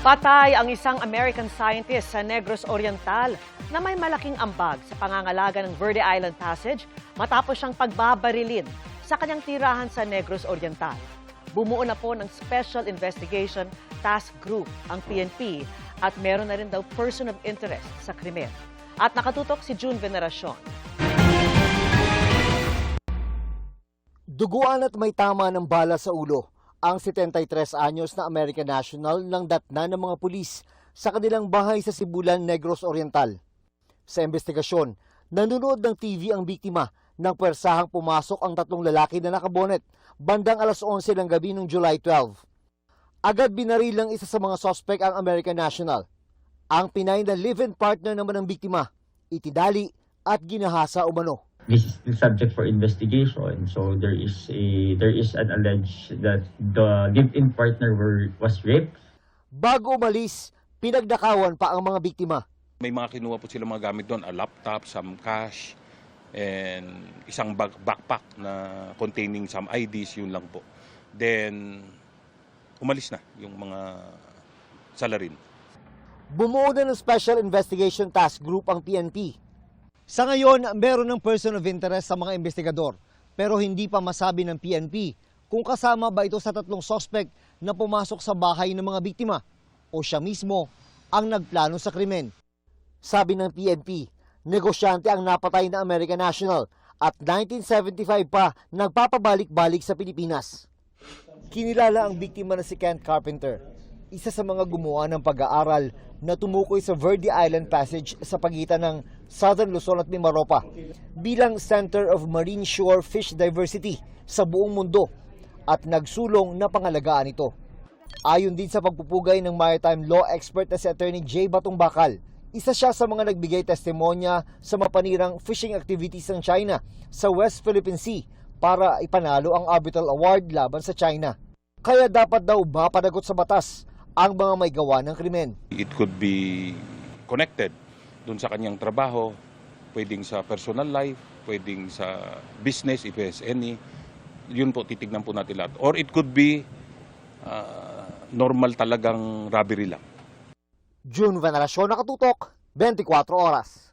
Patay ang isang American scientist sa Negros Oriental na may malaking ambag sa pangangalaga ng Verde Island Passage matapos siyang pagbabarilin sa kanyang tirahan sa Negros Oriental. Bumuo na po ng Special Investigation Task Group ang PNP at meron na rin daw person of interest sa krimen. At nakatutok si June Veneracion. Duguan at may tama ng bala sa ulo ang 73 anyos na American national ng datna ng mga pulis sa kanilang bahay sa Sibulan, Negros Oriental. Sa investigasyon, nanonood ng TV ang biktima nang pwersahang pumasok ang tatlong lalaki na nakabonet bandang alas 11 ng gabi noong July 12. Agad binaril ng isa sa mga sospek ang American national. Ang Pinay na live-in partner naman ng biktima, itidali at ginahasa umano. This is still subject for investigation. So there is an allege that the live-in partner was raped. Bago umalis, pinagdakawan pa ang mga biktima. May mga kinuha po sila mga gamit doon, a laptop, some cash, and isang backpack na containing some IDs, yun lang po. Then, umalis na yung mga salarin. Bumuo na ng Special Investigation Task Group ang PNP. Sa ngayon, meron ng person of interest sa mga investigador, pero hindi pa masabi ng PNP kung kasama ba ito sa tatlong suspect na pumasok sa bahay ng mga biktima o siya mismo ang nagplano sa krimen. Sabi ng PNP, negosyante ang napatay na American national at 1975 pa nagpapabalik-balik sa Pilipinas. Kinilala ang biktima na si Kent Carpenter, isa sa mga gumawa ng pag-aaral na tumukoy sa Verde Island Passage sa pagitan ng Southern Luzon at Mimaropa bilang Center of Marine Shore Fish Diversity sa buong mundo at nagsulong na pangalagaan ito. Ayon din sa pagpupugay ng maritime law expert na si Attorney J. Batong Bakal, isa siya sa mga nagbigay testimonya sa mapanirang fishing activities ng China sa West Philippine Sea para ipanalo ang Arbitral Award laban sa China. Kaya dapat daw mapanagot sa batas ang mga may gawa ng krimen. It could be connected dun sa kanyang trabaho, pwedeng sa personal life, pwedeng sa business if there's any. Yun po, titignan po natin lahat. Or it could be normal talagang robbery lang. June Veneracion, nakatutok, 24 oras.